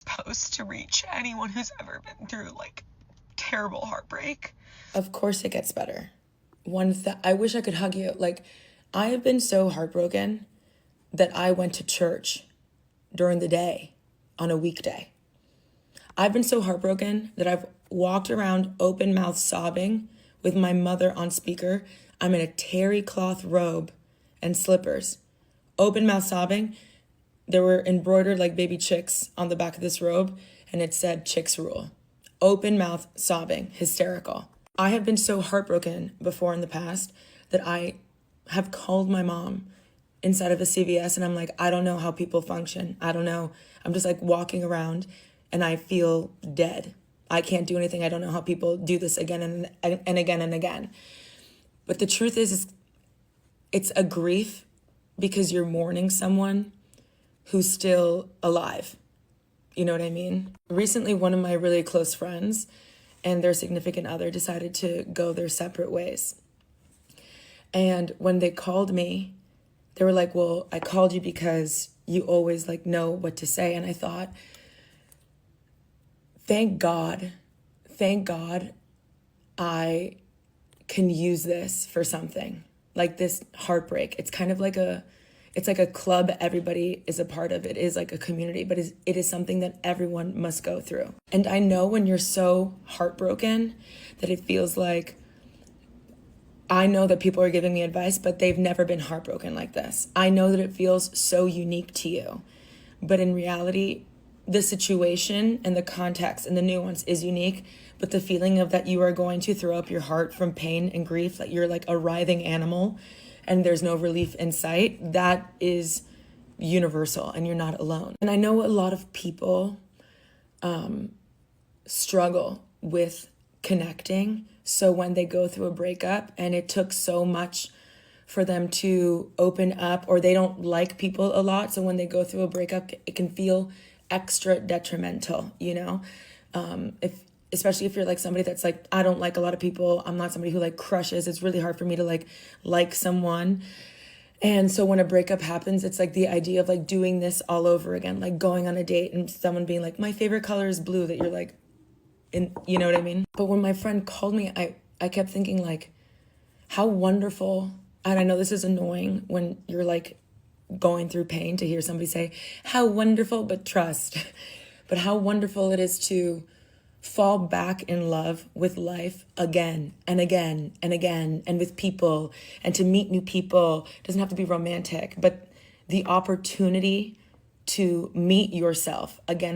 supposed to reach anyone who's ever been through, like, terrible heartbreak. Of course it gets better. I wish I could hug you. Like, I have been so heartbroken that I went to church during the day on a weekday. I've been so heartbroken that I've walked around open mouth sobbing with my mother on speaker. I'm in a terry cloth robe and slippers, open mouth sobbing. There were embroidered like baby chicks on the back of this robe, and it said chicks rule. Open mouth sobbing, hysterical. I have been so heartbroken before in the past that I have called my mom inside of a CVS and I'm like, I don't know how people function. I don't know. I'm just like walking around and I feel dead. I can't do anything. I don't know how people do this again and again and again. But the truth is it's a grief because you're mourning someone who's still alive. You know what I mean? Recently, one of my really close friends and their significant other decided to go their separate ways. And when they called me, they were like, well, I called you because you always like know what to say. And I thought, thank God I can use this for something like this heartbreak. It's kind of like it's like a club everybody is a part of. It is like a community, but it is something that everyone must go through. And I know when you're so heartbroken that it feels like, I know that people are giving me advice, but they've never been heartbroken like this. I know that it feels so unique to you, but in reality, the situation and the context and the nuance is unique, but the feeling of that you are going to throw up your heart from pain and grief, that you're like a writhing animal and there's no relief in sight, that is universal and you're not alone. And I know a lot of people struggle with connecting. So when they go through a breakup and it took so much for them to open up, or they don't like people a lot, so when they go through a breakup, it can feel extra detrimental, you know? Especially if you're like somebody that's like, I don't like a lot of people. I'm not somebody who like crushes. It's really hard for me to like someone. And so when a breakup happens, it's like the idea of like doing this all over again, like going on a date and someone being like, my favorite color is blue, that you're like, you know what I mean? But when my friend called me, I kept thinking like, how wonderful. And I know this is annoying when you're like going through pain to hear somebody say, how wonderful, but trust. But how wonderful it is to fall back in love with life again and again and again, and with people, and to meet new people. It doesn't have to be romantic, but the opportunity to meet yourself again and